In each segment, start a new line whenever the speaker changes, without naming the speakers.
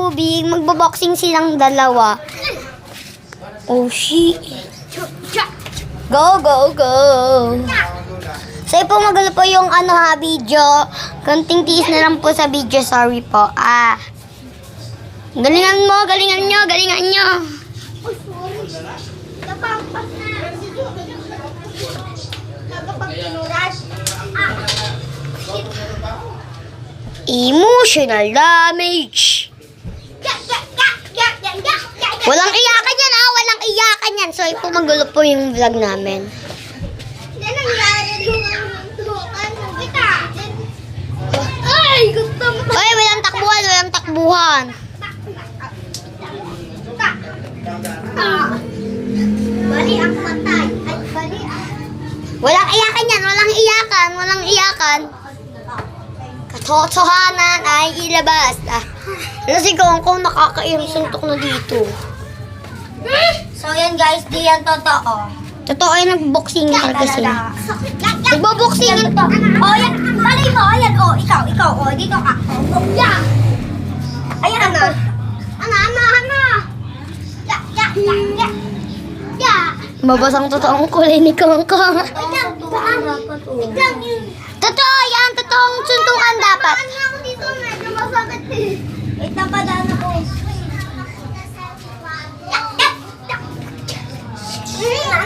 tubig. Magbo-boxing silang dalawa. Oh, shit. Go, go, go. So, po magulo po yung video. Konting tiis na lang po sa video. Sorry po. Galingan mo, galingan nyo, galingan nyo. Emotional damage. Walang iyakan yan, walang iyakan yan. So, po magulo po yung vlog namin. Ay, gusto mo. Ay, walang takbuhan, walang takbuhan. Bali ang matay. Ay, bali ang... Walang iyakan yan, walang iyakan, walang iyakan. Katotohanan ay ilabas. Alam si Kong nakakaiyang suntok na dito. So yan guys, di yan totoo. Totoo yan, nagboxing talaga sila. Nagboboxing ito. O yan, bali mo, ayan, ikaw, dito ka. Yan. Ayan, ano? Mabasang totoong kulay ni Kong. Totoo yan, totoong suntukan dapat. Wait lang pa daan ako.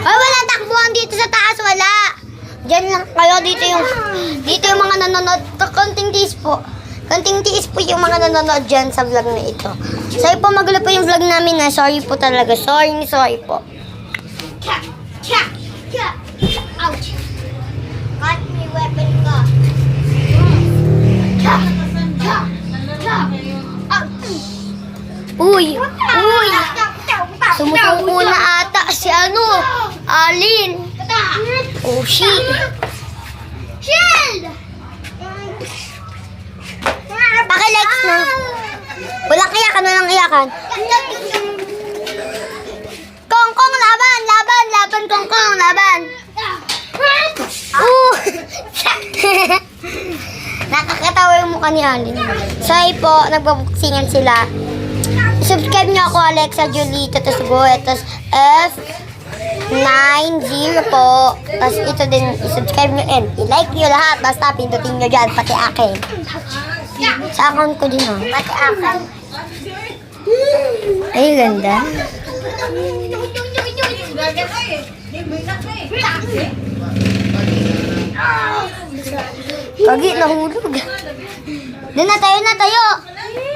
Ay, walang takbuhan dito sa taas, wala. Diyan lang kayo, dito yung mga nanonood. Konting tiis po. Konting tiis po yung mga nanonood dyan sa vlog na ito. Sorry po, magulo po yung vlog namin na. Sorry po talaga. Sorry po. Ouch. Cut me weapon ka. Uy! Sumusuko na ata si Alin. Oh, shit. Shield! Paki-likes na. Walang iyakan. Kong, laban, Kong, laban. Nakakatawa yung mukha ni Alin. Sorry po, nagbaboxingan sila. Subscribe nyo ako, Alexa Julito, tapos go, tapos F90 po. Tapos ito din, subscribe nyo and i-like nyo lahat. Basta pindutin nyo dyan, pati akin. Sa account ko din, pati akin. Ay, ganda. Pagi, nahulog. Doon na tayo.